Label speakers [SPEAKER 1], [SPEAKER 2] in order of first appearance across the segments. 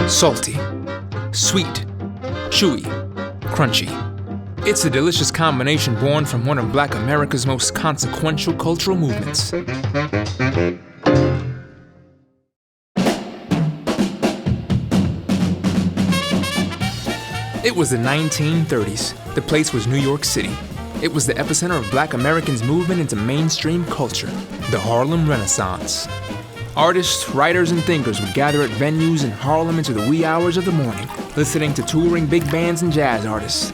[SPEAKER 1] Salty, sweet, chewy, crunchy. It's a delicious combination born from one of Black America's most consequential cultural movements. It was the 1930s. The place was New York City. It was the epicenter of Black Americans' movement into mainstream culture, the Harlem Renaissance. Artists, writers, and thinkers would gather at venues in Harlem into the wee hours of the morning, listening to touring big bands and jazz artists.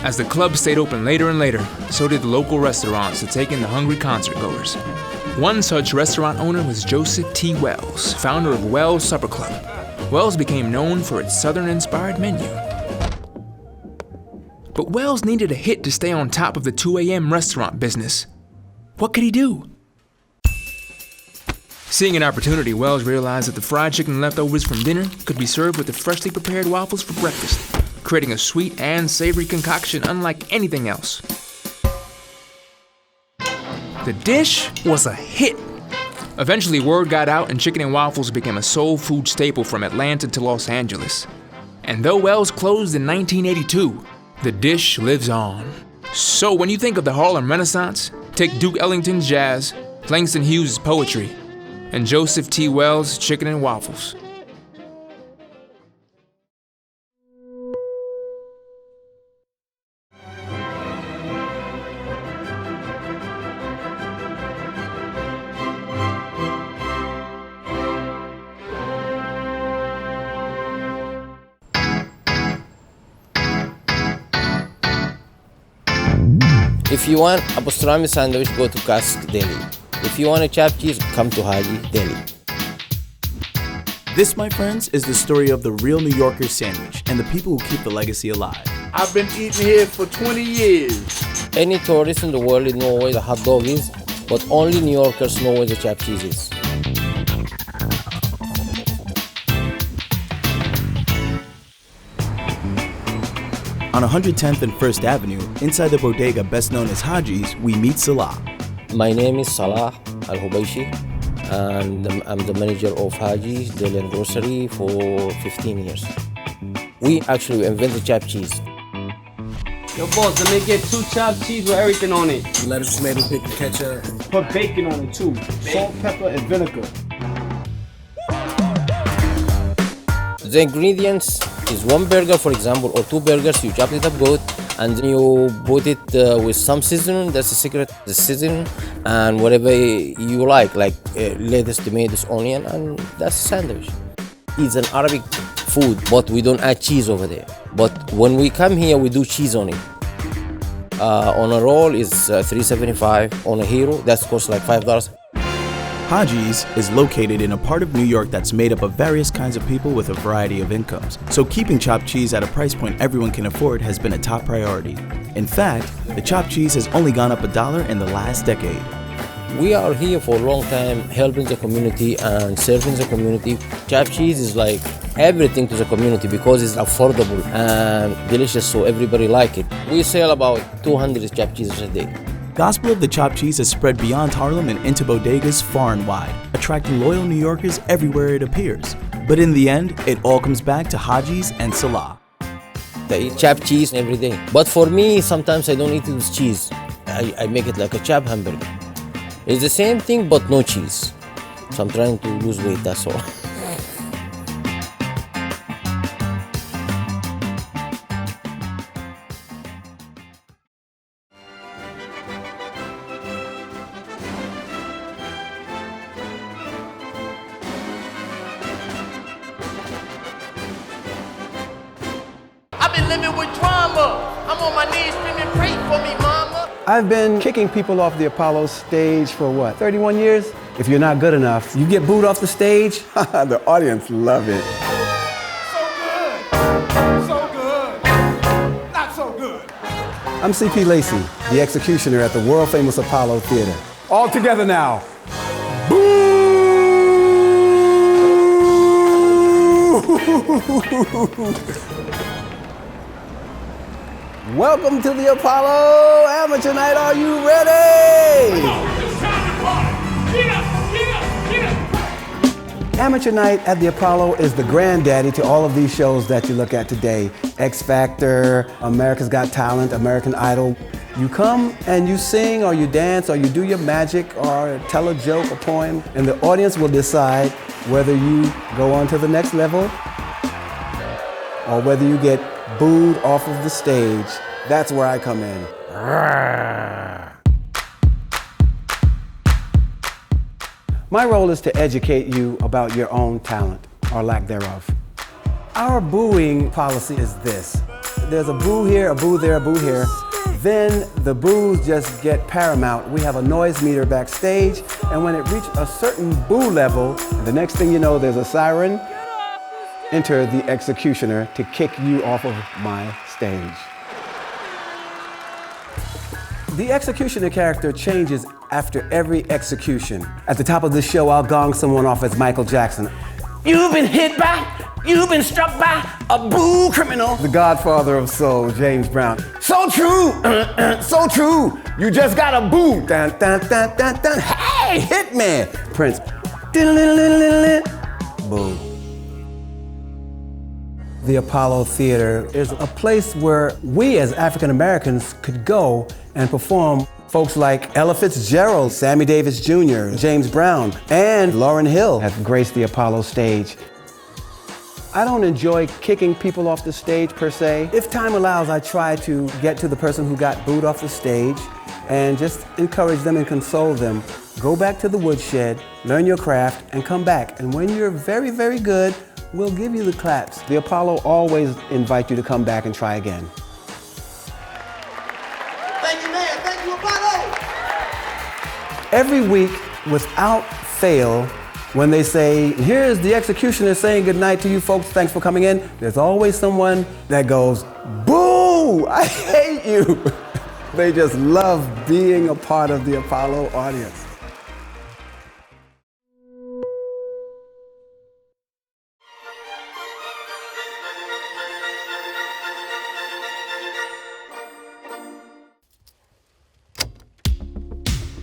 [SPEAKER 1] As the clubs stayed open later and later, so did the local restaurants to take in the hungry concertgoers. One such restaurant owner was Joseph T. Wells, founder of Wells Supper Club. Wells became known for its Southern-inspired menu. But Wells needed a hit to stay on top of the 2 a.m. restaurant business. What could he do? Seeing an opportunity, Wells realized that the fried chicken leftovers from dinner could be served with the freshly prepared waffles for breakfast, creating a sweet and savory concoction unlike anything else. The dish was a hit. Eventually, word got out and chicken and waffles became a soul food staple from Atlanta to Los Angeles. And though Wells closed in 1982, the dish lives on. So when you think of the Harlem Renaissance, take Duke Ellington's jazz, Langston Hughes' poetry, and Joseph T. Wells' chicken and waffles.
[SPEAKER 2] If you want a pastrami sandwich, go to Cask Deli. If you want a chopped cheese, come to Haji Deli.
[SPEAKER 3] This, my friends, is the story of the real New Yorker sandwich and the people who keep the legacy alive.
[SPEAKER 4] I've been eating here for 20 years.
[SPEAKER 2] Any tourist in the world know where the hot dog is, but only New Yorkers know where the chopped cheese is.
[SPEAKER 3] On 110th and 1st Avenue, inside the bodega best known as Haji's, we meet Salah.
[SPEAKER 2] My name is Salah Al-Hubayshi, and I'm the manager of Haji's Deli and Grocery for 15 years. We actually invented chopped cheese.
[SPEAKER 5] Yo, boss, let me get 2 chopped cheese with everything on it.
[SPEAKER 6] Lettuce, tomato, pickle, ketchup.
[SPEAKER 5] Put bacon on it too. Salt, pepper, and vinegar.
[SPEAKER 2] The ingredients is 1 burger, for example, or 2 burgers. You chop it up good, and then you put it with some seasoning. That's the secret, the seasoning, and whatever you like lettuce, tomatoes, onion, and that's a sandwich. It's an Arabic food, but we don't add cheese over there. But when we come here, we do cheese on it. On a roll is $3.75. On a hero, that costs like $5.
[SPEAKER 3] Haji's is located in a part of New York that's made up of various kinds of people with a variety of incomes. So keeping chopped cheese at a price point everyone can afford has been a top priority. In fact, the chopped cheese has only gone up $1 in the last decade.
[SPEAKER 2] We are here for a long time helping the community and serving the community. Chopped cheese is like everything to the community because it's affordable and delicious, so everybody like it. We sell about 200 chopped cheeses a day.
[SPEAKER 3] Gospel of the chopped cheese has spread beyond Harlem and into bodegas far and wide, attracting loyal New Yorkers everywhere it appears. But in the end, it all comes back to Haji's and Salah.
[SPEAKER 2] They eat chopped cheese every day. But for me, sometimes I don't eat it with cheese. I make it like a chopped hamburger. It's the same thing, but no cheese. So I'm trying to lose weight, that's all.
[SPEAKER 7] I've been living with drama. I'm on my knees screaming, pray for me, mama.
[SPEAKER 4] I've been kicking people off the Apollo stage for what, 31 years? If you're not good enough, you get booed off the stage, the audience love it.
[SPEAKER 7] So good. Not so good.
[SPEAKER 4] I'm C.P. Lacey, the executioner at the world-famous Apollo Theater. All together now. Boo! Welcome to the Apollo Amateur Night. Are you ready? Amateur Night at the Apollo is the granddaddy to all of these shows that you look at today. X Factor, America's Got Talent, American Idol. You come and you sing or you dance or you do your magic or tell a joke, a poem, and the audience will decide whether you go on to the next level or whether you get booed off of the stage. That's where I come in. My role is to educate you about your own talent or lack thereof. Our booing policy is this. There's a boo here, a boo there, a boo here. Then the boos just get paramount. We have a noise meter backstage, and when it reaches a certain boo level, the next thing you know, there's a siren. Enter the executioner to kick you off of my stage. The executioner character changes after every execution. At the top of the show, I'll gong someone off as Michael Jackson. You've been struck by a boo criminal. The godfather of soul, James Brown. So true, so true. You just got a boo. Dun, dun, dun, dun, dun. Hey, hit me. Prince. Boo. The Apollo Theater is a place where we as African Americans could go and perform. Folks like Ella Fitzgerald, Sammy Davis Jr., James Brown, and Lauryn Hill have graced the Apollo stage. I don't enjoy kicking people off the stage per se. If time allows, I try to get to the person who got booed off the stage and just encourage them and console them. Go back to the woodshed, learn your craft, and come back. And when you're very, very good, we'll give you the claps. The Apollo always invite you to come back and try again.
[SPEAKER 7] Thank you, man. Thank you, Apollo.
[SPEAKER 4] Every week, without fail, when they say, here's the executioner saying goodnight to you folks, thanks for coming in, there's always someone that goes, boo, I hate you. They just love being a part of the Apollo audience.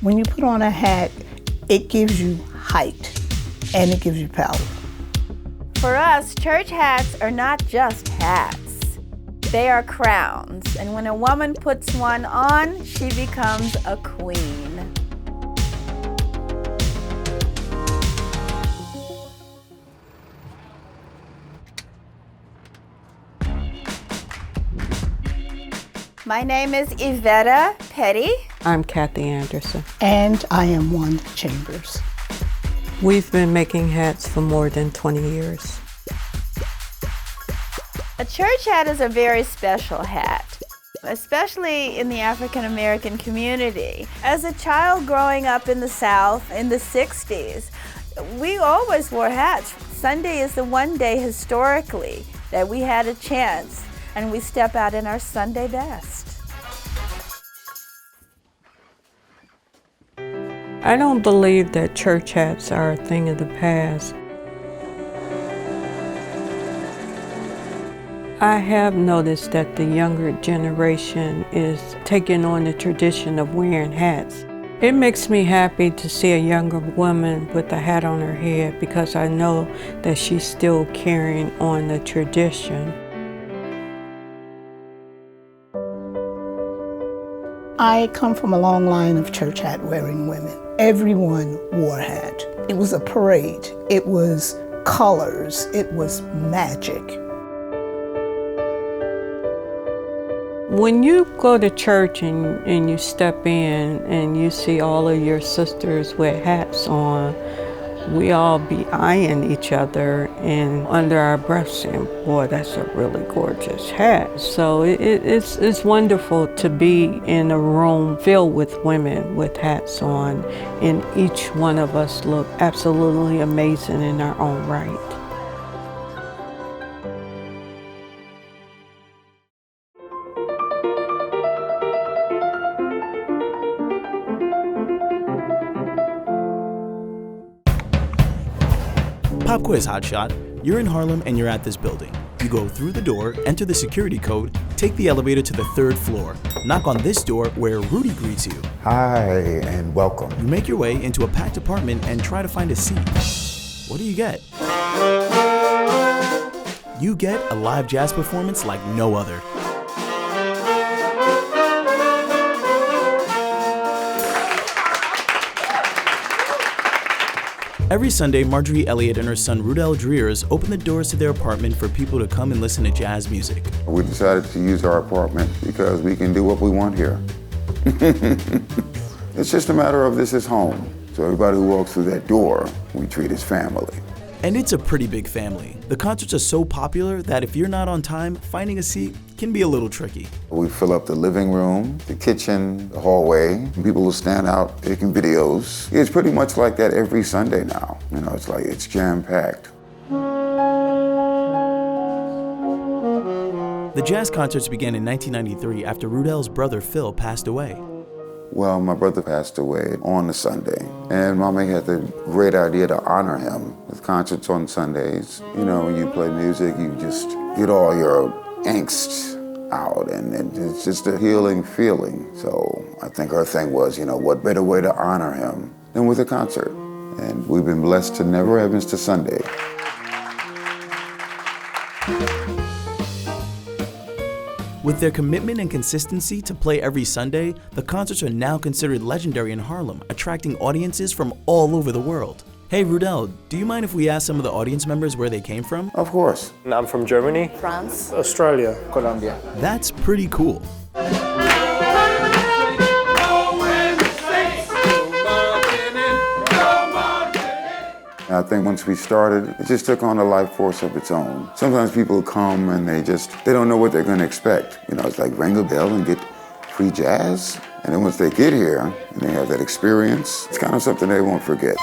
[SPEAKER 8] When you put on a hat, it gives you height and it gives you power.
[SPEAKER 9] For us, church hats are not just hats. They are crowns, and when a woman puts one on, she becomes a queen. My name is Yvetta Petty.
[SPEAKER 10] I'm Kathy Anderson.
[SPEAKER 8] And I am Wanda Chambers.
[SPEAKER 10] We've been making hats for more than 20 years.
[SPEAKER 9] A church hat is a very special hat, especially in the African American community. As a child growing up in the South in the 60s, we always wore hats. Sunday is the one day historically that we had a chance and we step out in our Sunday best.
[SPEAKER 10] I don't believe that church hats are a thing of the past. I have noticed that the younger generation is taking on the tradition of wearing hats. It makes me happy to see a younger woman with a hat on her head because I know that she's still carrying on the tradition.
[SPEAKER 8] I come from a long line of church hat wearing women. Everyone wore a hat. It was a parade. It was colors. It was magic.
[SPEAKER 10] When you go to church and you step in and you see all of your sisters with hats on, we all be eyeing each other and under our breath saying, boy, that's a really gorgeous hat. So it's wonderful to be in a room filled with women with hats on, and each one of us look absolutely amazing in our own right.
[SPEAKER 3] Pop quiz, hotshot. You're in Harlem and you're at this building. You go through the door, enter the security code, take the elevator to the 3rd floor, knock on this door where Rudy greets you.
[SPEAKER 11] Hi, and welcome.
[SPEAKER 3] You make your way into a packed apartment and try to find a seat. what do you get? You get a live jazz performance like no other. Every Sunday, Marjorie Elliott and her son Rudell Dreers open the doors to their apartment for people to come and listen to jazz music.
[SPEAKER 11] We decided to use our apartment because we can do what we want here. It's just a matter of this is home. So everybody who walks through that door, we treat as family.
[SPEAKER 3] And it's a pretty big family. The concerts are so popular that if you're not on time, finding a seat can be a little tricky.
[SPEAKER 11] We fill up the living room, the kitchen, the hallway. People will stand out taking videos. It's pretty much like that every Sunday now. You know, it's like it's jam-packed.
[SPEAKER 3] The jazz concerts began in 1993 after Rudell's brother Phil passed away.
[SPEAKER 11] Well, my brother passed away on a Sunday, and Mommy had the great idea to honor him with concerts on Sundays. You know, when you play music, you just get all your angst out, and it's just a healing feeling. So I think her thing was, you know, what better way to honor him than with a concert? And we've been blessed to never have missed a Sunday.
[SPEAKER 3] With their commitment and consistency to play every Sunday, the concerts are now considered legendary in Harlem, attracting audiences from all over the world. Hey Rudell, do you mind if we ask some of the audience members where they came from?
[SPEAKER 11] Of course.
[SPEAKER 12] I'm from Germany.
[SPEAKER 13] France.
[SPEAKER 12] Australia. Colombia.
[SPEAKER 3] That's pretty cool.
[SPEAKER 11] I think once we started, it just took on a life force of its own. Sometimes people come and they don't know what they're going to expect. You know, it's like ring a bell and get free jazz. And then once they get here and they have that experience, it's kind of something they won't forget.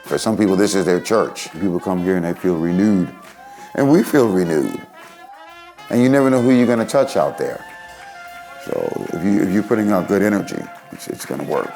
[SPEAKER 11] For some people, this is their church. People come here and they feel renewed. And we feel renewed. And you never know who you're going to touch out there. So if you're putting out good energy, it's going to work.